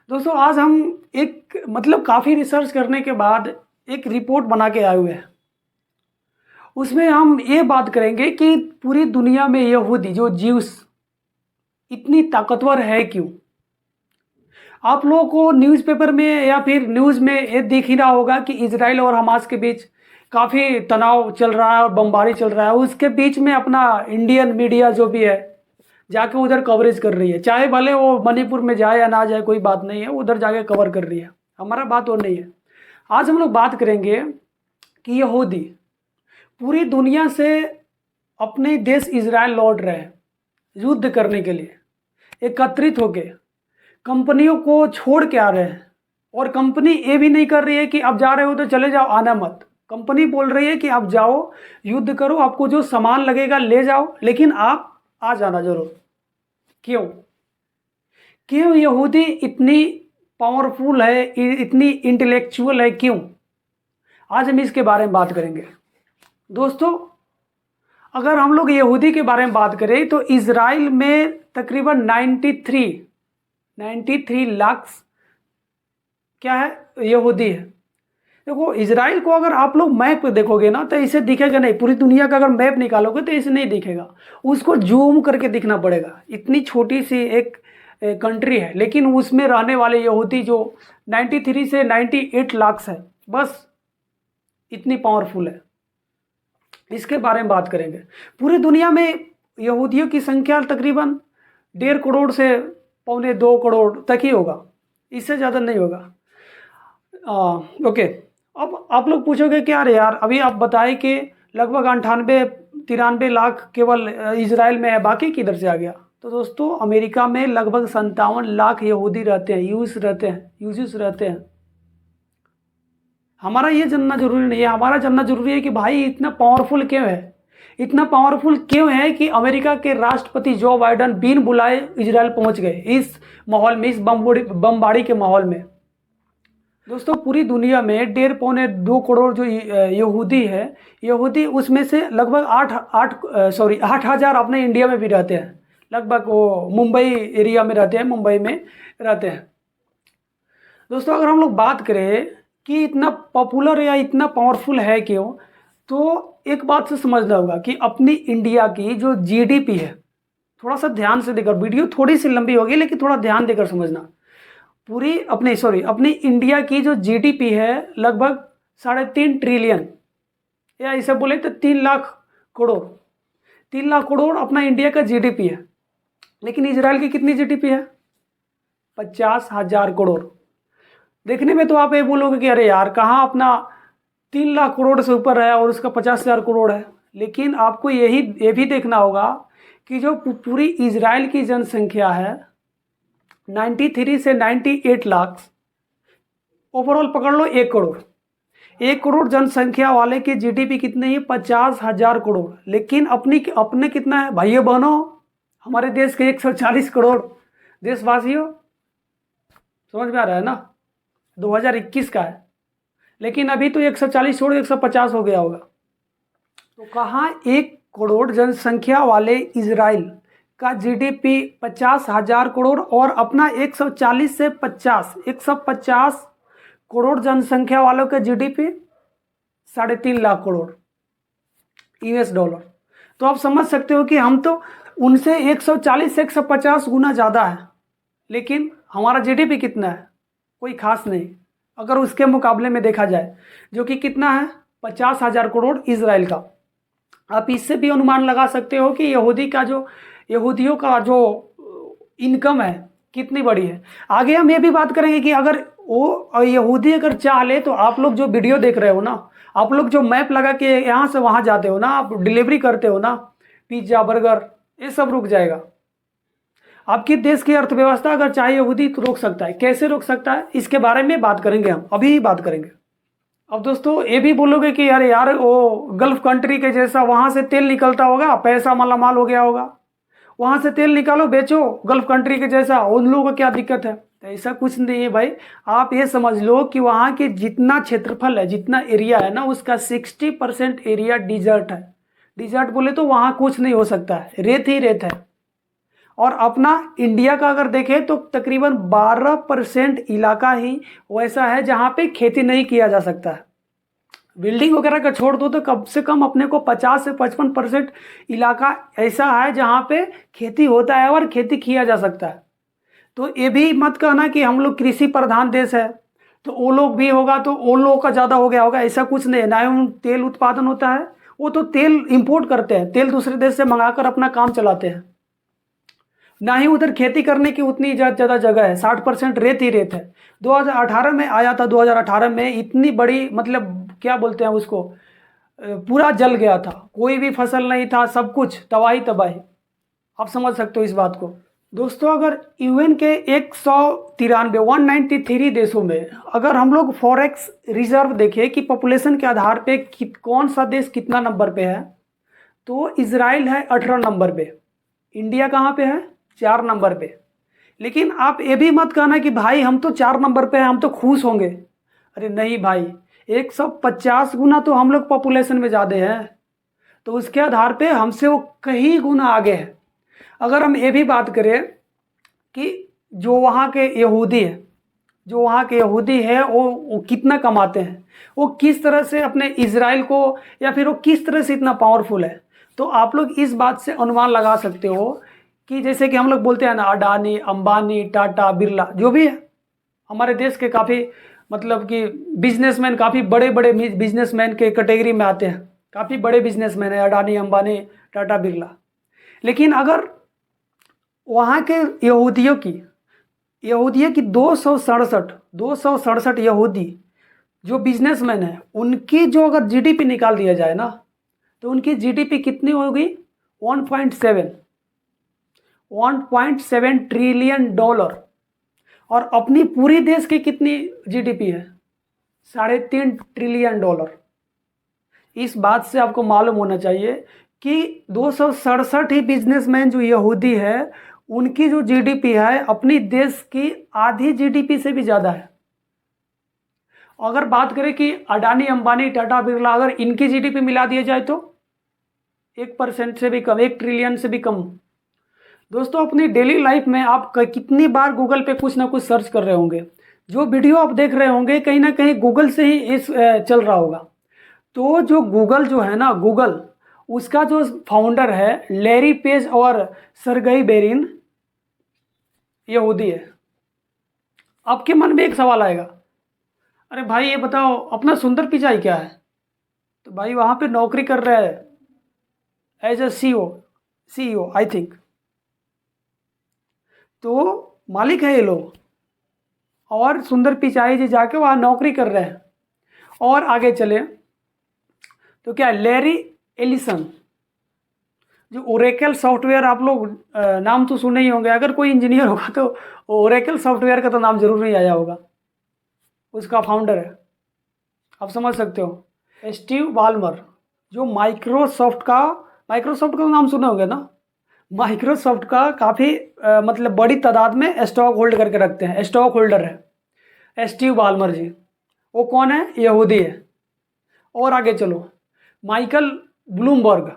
दोस्तों आज हम एक काफ़ी रिसर्च करने के बाद एक रिपोर्ट बना के आए हुए हैं। उसमें हम ये बात करेंगे कि पूरी दुनिया में यहूदी जो ज्यूस इतनी ताकतवर है क्यों। आप लोगों को न्यूज़पेपर में या फिर न्यूज़ में ये दिख ही रहा होगा कि इजराइल और हमास के बीच काफ़ी तनाव चल रहा है और बमबारी चल रहा है। उसके बीच में अपना इंडियन मीडिया जो भी है जाके उधर कवरेज कर रही है, चाहे भले वो मणिपुर में जाए या ना जाए कोई बात नहीं है, उधर जाके कवर कर रही है। हमारा बात वो नहीं है। आज हम लोग बात करेंगे कि यहूदी पूरी दुनिया से अपने देश इजराइल लौट रहे हैं युद्ध करने के लिए, एकत्रित होके कंपनियों को छोड़ के आ रहे हैं। और कंपनी ये भी नहीं कर रही है कि अब जा रहे हो तो चले जाओ, आना मत। कंपनी बोल रही है कि आप जाओ, युद्ध करो, आपको जो सामान लगेगा ले जाओ, लेकिन आप आ जाना जरूर। क्यों क्यों यहूदी इतनी पावरफुल है, इतनी इंटेलेक्चुअल है, क्यों? आज हम इसके बारे में बात करेंगे। दोस्तों अगर हम लोग यहूदी के बारे में बात करें तो इजराइल में तकरीबन 93 लाख क्या है, यहूदी है। देखो इजराइल को अगर आप लोग मैप देखोगे ना तो इसे दिखेगा नहीं। पूरी दुनिया का अगर मैप निकालोगे तो इसे नहीं दिखेगा, उसको जूम करके दिखना पड़ेगा। इतनी छोटी सी एक कंट्री है, लेकिन उसमें रहने वाले यहूदी जो 93 से 98 लाख है, बस इतनी पावरफुल है। इसके बारे में बात करेंगे। पूरी दुनिया में यहूदियों की संख्या तकरीबन 1.5 करोड़ से 1.25 करोड़ तक ही होगा, इससे ज़्यादा नहीं होगा। ओके, अब आप लोग पूछोगे कि अरे यार अभी आप बताए कि लगभग 98-93 लाख केवल इजराइल में है, बाकी किधर से आ गया? तो दोस्तों अमेरिका में लगभग 57 लाख यहूदी रहते हैं, यूजिस रहते हैं। हमारा ये जानना जरूरी नहीं है। हमारा जानना जरूरी है कि भाई इतना पावरफुल क्यों है, इतना पावरफुल क्यों है कि अमेरिका के राष्ट्रपति जो बाइडन बिन बुलाए इजराइल पहुंच गए इस माहौल में, इस बमबारी के माहौल में। दोस्तों पूरी दुनिया में 1.5-1.25 करोड़ जो यहूदी है, यहूदी उसमें से लगभग 8,000 अपने इंडिया में भी रहते हैं। लगभग वो मुंबई एरिया में रहते हैं, मुंबई में रहते हैं। दोस्तों अगर हम लोग बात करें कि इतना पॉपुलर या इतना पावरफुल है क्यों, तो एक बात से समझना होगा कि अपनी इंडिया की जो जीडीपी है, थोड़ा सा ध्यान से देकर, वीडियो थोड़ी सी लंबी होगी लेकिन थोड़ा ध्यान देकर समझना। अपनी इंडिया की जो जीडीपी है लगभग 3.5 ट्रिलियन, या इसे बोले तो 3 लाख करोड़। 3 लाख करोड़ अपना इंडिया का जीडीपी है, लेकिन इजराइल की कितनी जीडीपी है? 50,000 करोड़। देखने में तो आप ये बोलोगे कि अरे यार कहाँ अपना 3 लाख करोड़ से ऊपर है और उसका 50,000 करोड़ है। लेकिन आपको ये भी देखना होगा कि जो पूरी इजराइल की जनसंख्या है 93 से 98 लाख, ओवरऑल पकड़ लो 1 करोड़। 1 करोड़ जनसंख्या वाले की जीडीपी कितनी है? 50,000 करोड़। लेकिन अपने कितना है भाइयों बहनों, हमारे देश के 140 करोड़ देशवासियों। समझ में आ रहा है ना? 2021 का है, लेकिन अभी तो 140 छोड़ 150 हो गया होगा। तो कहाँ 1 करोड़ जनसंख्या वाले इजराइल का जीडीपी 50,000 करोड़ और अपना 150 करोड़ जनसंख्या वालों का GDP 3.5 lakh crore US dollar. तो आप समझ सकते हो कि हम तो उनसे 140 से 150 गुना ज़्यादा है, लेकिन हमारा जीडीपी कितना है? कोई खास नहीं अगर उसके मुकाबले में देखा जाए, जो कि कितना है? 50,000 करोड़ इजराइल का। आप इससे भी अनुमान लगा सकते हो कि यहूदियों का जो इनकम है कितनी बड़ी है। आगे हम ये भी बात करेंगे कि अगर वो यहूदी अगर चाह ले तो आप लोग जो वीडियो देख रहे हो ना, आप लोग जो मैप लगा के यहाँ से वहाँ जाते हो ना, आप डिलीवरी करते हो ना, पिज्ज़ा बर्गर, ये सब रुक जाएगा। आपके देश की अर्थव्यवस्था अगर चाहे यहूदी तो रोक सकता है। कैसे रोक सकता है इसके बारे में बात करेंगे, हम अभी बात करेंगे। अब दोस्तों ये भी बोलोगे कि अरे यार वो गल्फ कंट्री के जैसा वहाँ से तेल निकलता होगा, पैसा मालामाल हो गया होगा, वहाँ से तेल निकालो बेचो गल्फ कंट्री के जैसा, उन लोगों को क्या दिक्कत है? तो ऐसा कुछ नहीं है भाई। आप ये समझ लो कि वहाँ के जितना क्षेत्रफल है, जितना एरिया है ना, उसका 60% एरिया डिजर्ट है। डिजर्ट बोले तो वहाँ कुछ नहीं हो सकता है, रेत ही रेत है। और अपना इंडिया का अगर देखें तो तकरीबन 12% इलाका ही वैसा है जहाँ पे खेती नहीं किया जा सकता है। बिल्डिंग वगैरह का छोड़ दो तो कम से कम अपने को 50 से 55% इलाका ऐसा है जहाँ पे खेती होता है और खेती किया जा सकता है। तो ये भी मत कहना कि हम लोग कृषि प्रधान देश है तो वो लोग भी होगा तो वो लोग का ज़्यादा हो गया होगा, ऐसा कुछ नहीं है। ना ही तेल उत्पादन होता है, वो तो तेल इंपोर्ट करते हैं, तेल दूसरे देश से मंगाकर अपना काम चलाते हैं। ना ही उधर खेती करने की उतनी ज़्यादा जगह है, 60% रेत ही रेत है। 2018 में आया था, 2018 में इतनी बड़ी मतलब क्या बोलते हैं उसको, पूरा जल गया था, कोई भी फसल नहीं था, सब कुछ तबाही तबाही। आप समझ सकते हो इस बात को। दोस्तों अगर यूएन के 193 देशों में अगर हम लोग फॉरेक्स रिजर्व देखें कि पॉपुलेशन के आधार पे कौन सा देश कितना नंबर पे है, तो इजराइल है 18 नंबर पे, इंडिया कहाँ पे है 4 नंबर पे। लेकिन आप ये भी मत कहना कि भाई हम तो 4 नंबर पे हैं, हम तो खुश होंगे। अरे नहीं भाई, 150 गुना तो हम लोग पॉपुलेशन में ज़्यादा हैं, तो उसके आधार पे हमसे वो कई गुना आगे है। अगर हम ये भी बात करें कि जो वहाँ के यहूदी है, जो वहाँ के यहूदी है वो कितना कमाते हैं, वो किस तरह से अपने इजराइल को, या फिर वो किस तरह से इतना पावरफुल है, तो आप लोग इस बात से अनुमान लगा सकते हो कि जैसे कि हम लोग बोलते हैं ना, अडानी, अंबानी, टाटा, बिरला, जो भी है हमारे देश के काफ़ी मतलब कि बिजनेसमैन, काफ़ी बड़े बड़े बिजनेसमैन के कैटेगरी में आते हैं, काफ़ी बड़े बिजनेसमैन है अडानी, अंबानी, टाटा, बिरला। लेकिन अगर वहाँ के यहूदियों की 267 यहूदी जो बिजनेसमैन है, उनकी जो अगर जीडीपी निकाल दिया जाए ना, तो उनकी जीडीपी कितनी होगी, 1.7 ट्रिलियन डॉलर। और अपनी पूरी देश की कितनी जीडीपी है, 3.5 ट्रिलियन डॉलर। इस बात से आपको मालूम होना चाहिए कि 267 ही बिजनेसमैन जो यहूदी है, उनकी जो जीडीपी है अपनी देश की आधी जीडीपी से भी ज़्यादा है। अगर बात करें कि अडानी, अंबानी, टाटा, बिरला, अगर इनकी जीडीपी मिला दिया जाए तो 1% से भी कम, 1 ट्रिलियन से भी कम। दोस्तों अपनी डेली लाइफ में आप कितनी बार गूगल पे कुछ ना कुछ सर्च कर रहे होंगे, जो वीडियो आप देख रहे होंगे कहीं ना कहीं गूगल से ही इस चल रहा होगा। तो जो गूगल जो है ना, गूगल, उसका जो फाउंडर है लैरी पेज और सरगई बेरिन, यहूदी है। आपके मन में एक सवाल आएगा, अरे भाई ये बताओ अपना सुंदर पिचाई क्या है, तो भाई वहाँ पे नौकरी कर रहा है as a CEO I think, तो मालिक है ये लोग। और सुंदर पिचाई जी जाके वहाँ नौकरी कर रहे हैं। और आगे चले तो क्या, लैरी एलिसन, जो ओरेकल सॉफ्टवेयर, आप लोग नाम तो सुने ही होंगे, अगर कोई इंजीनियर होगा तो ओरेकल सॉफ्टवेयर का तो नाम जरूर नहीं आया होगा, उसका फाउंडर है, आप समझ सकते हो। स्टीव बाल्मर, जो माइक्रोसॉफ्ट का तो नाम सुने होंगे ना, माइक्रोसॉफ्ट का काफ़ी मतलब बड़ी तादाद में स्टॉक होल्ड करके रखते हैं, स्टॉक होल्डर है स्टीव बाल्मर जी। वो कौन है, यहूदी है। और आगे चलो, माइकल ब्लूमबर्ग,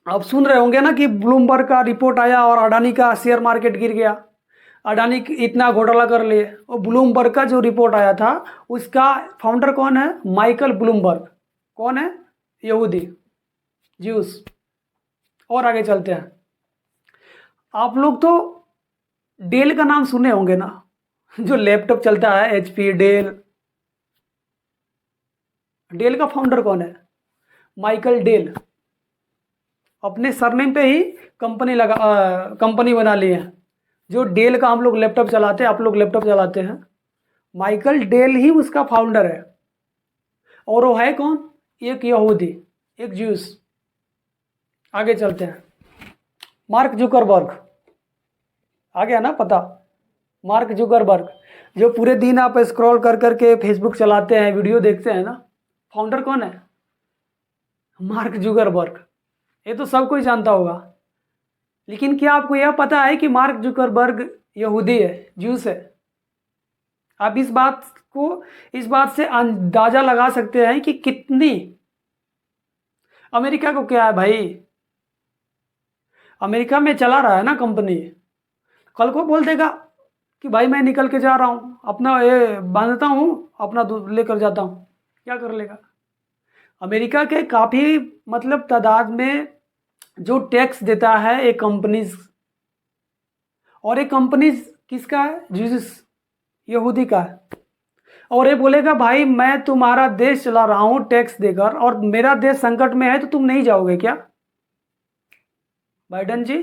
आप सुन रहे होंगे ना कि ब्लूमबर्ग का रिपोर्ट आया और अडानी का शेयर मार्केट गिर गया, अडानी इतना घोटाला कर लिए। और ब्लूमबर्ग का जो रिपोर्ट आया था उसका फाउंडर कौन है, माइकल ब्लूमबर्ग। कौन है, यहूदी, ज्यूस। और आगे चलते हैं, आप लोग तो डेल का नाम सुने होंगे ना, जो लैपटॉप चलता है एचपी, डेल का फाउंडर कौन है, माइकल डेल। अपने सरनेम पे ही कंपनी बना ली है। जो डेल का हम लोग लैपटॉप चलाते हैं, आप लोग लैपटॉप चलाते हैं, माइकल डेल ही उसका फाउंडर है। और वो है कौन, एक यहूदी, एक ज्यूस। आगे चलते हैं, मार्क जुकरबर्ग, आ गया ना पता, मार्क जुकरबर्ग, जो पूरे दिन आप स्क्रॉल कर करके फेसबुक चलाते हैं, वीडियो देखते हैं ना, फाउंडर कौन है, मार्क जुकरबर्ग। ये तो सब कोई जानता होगा। लेकिन क्या आपको यह पता है कि मार्क जुकरबर्ग यहूदी है, ज्यूस है। आप इस बात से अंदाजा लगा सकते हैं कि कितनी, अमेरिका को क्या है भाई, अमेरिका में चला रहा है ना कंपनी, कल को बोल देगा कि भाई मैं निकल के जा रहा हूँ, अपना ये बांधता हूँ, अपना लेकर जाता हूँ, क्या कर लेगा? अमेरिका के काफ़ी मतलब तादाद में जो टैक्स देता है एक कंपनीज, और एक कंपनीज किसका है? जीसस, यहूदी का है। और ये बोलेगा भाई मैं तुम्हारा देश चला रहा हूँ टैक्स देकर, और मेरा देश संकट में है तो तुम नहीं जाओगे क्या? बाइडन जी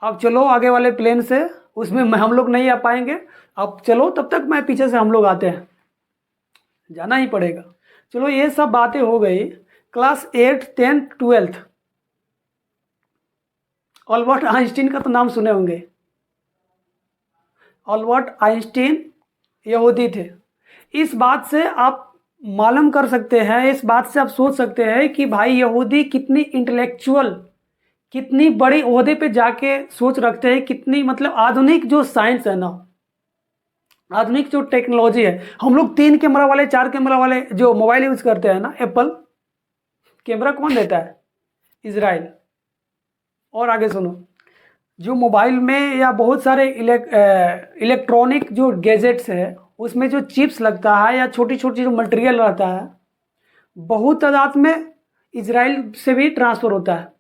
आप चलो आगे वाले प्लेन से, उसमें हम लोग नहीं आ पाएंगे, आप चलो, तब तक मैं पीछे से हम लोग आते हैं, जाना ही पड़ेगा। चलो ये सब बातें हो गई। Class 8, 10th, 12th, Albert Einstein का तो नाम सुने होंगे। अल्बर्ट आइंस्टीन यहूदी थे। इस बात से आप मालूम कर सकते हैं, इस बात से आप सोच सकते हैं कि भाई यहूदी कितनी इंटेलेक्चुअल, कितनी बड़ी ओहदे पे जाके सोच रखते हैं, कितनी मतलब आधुनिक जो साइंस है ना, आधुनिक जो टेक्नोलॉजी है। हम लोग 3 कैमरा वाले, 4 कैमरा वाले जो मोबाइल यूज़ करते हैं ना, एप्पल कैमरा कौन देता है? इजराइल। और आगे सुनो, जो मोबाइल में या बहुत सारे इलेक्ट्रॉनिक जो गैजेट्स है उसमें जो चिप्स लगता है या छोटी छोटी जो मटेरियल रहता है, बहुत तादाद में इजराइल से भी ट्रांसफ़र होता है,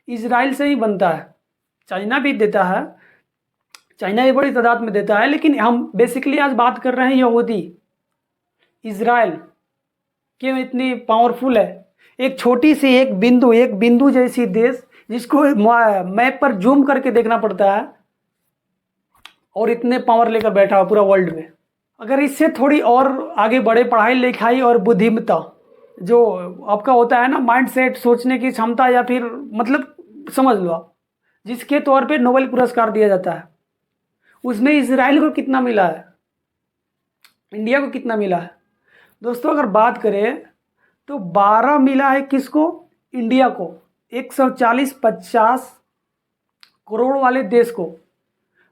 इजराइल से ही बनता है। चाइना भी देता है, चाइना भी बड़ी तादाद में देता है, लेकिन हम बेसिकली आज बात कर रहे हैं यहूदी। इजराइल क्यों इतनी पावरफुल है? एक छोटी सी एक बिंदु जैसी देश, जिसको मैप पर जूम करके देखना पड़ता है, और इतने पावर लेकर बैठा हुआ पूरा वर्ल्ड में। अगर इससे थोड़ी और आगे बढ़े, पढ़ाई लिखाई और बुद्धिमत्ता जो आपका होता है ना, माइंडसेट, सोचने की क्षमता, या फिर मतलब समझ लो आप, जिसके तौर पे नोबेल पुरस्कार दिया जाता है, उसमें इजराइल को कितना मिला है, इंडिया को कितना मिला है? दोस्तों अगर बात करें तो 12 मिला है किसको? इंडिया को। 140-50 करोड़ वाले देश को,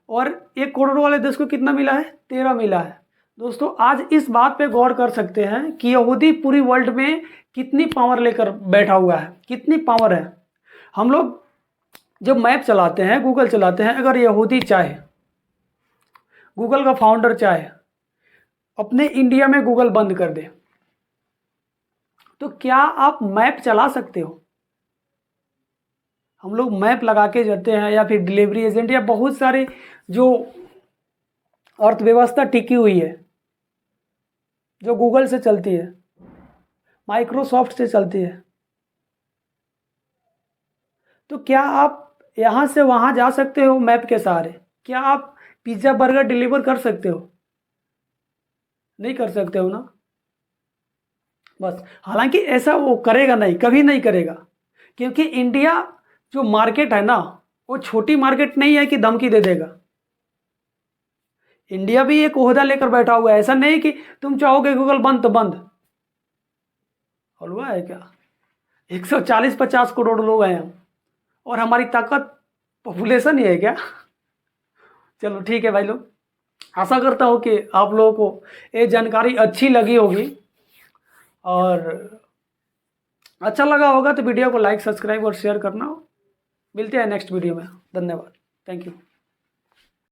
और 1 करोड़ वाले देश को कितना मिला है? 13 मिला है। दोस्तों आज इस बात पे गौर कर सकते हैं कि यहूदी पूरी वर्ल्ड में कितनी पावर लेकर बैठा हुआ है, कितनी पावर है। हम लोग जब मैप चलाते हैं, गूगल चलाते हैं, अगर यहूदी चाहे, गूगल का फाउंडर चाहे अपने इंडिया में गूगल बंद कर दे, तो क्या आप मैप चला सकते हो? हम लोग मैप लगा के जाते हैं, या फिर डिलीवरी एजेंट, या बहुत सारे जो अर्थव्यवस्था टिकी हुई है जो गूगल से चलती है, माइक्रोसॉफ्ट से चलती है, तो क्या आप यहाँ से वहाँ जा सकते हो मैप के सहारे? क्या आप पिज़्ज़ा बर्गर डिलीवर कर सकते हो? नहीं कर सकते हो ना। बस, हालांकि ऐसा वो करेगा नहीं, कभी नहीं करेगा, क्योंकि इंडिया जो मार्केट है ना, वो छोटी मार्केट नहीं है कि धमकी दे देगा। इंडिया भी एक ओहदा लेकर बैठा हुआ है, ऐसा नहीं कि तुम चाहोगे गूगल बंद तो बंद। हलवा है क्या? 140-50 करोड़ लोग हैं हम, और हमारी ताकत पॉपुलेशन ही है क्या? चलो ठीक है भाई लोग, आशा करता हूँ कि आप लोगों को ये जानकारी अच्छी लगी होगी, और अच्छा लगा होगा तो वीडियो को लाइक, सब्सक्राइब और शेयर करना। मिलते हैं नेक्स्ट वीडियो में। धन्यवाद, थैंक यू।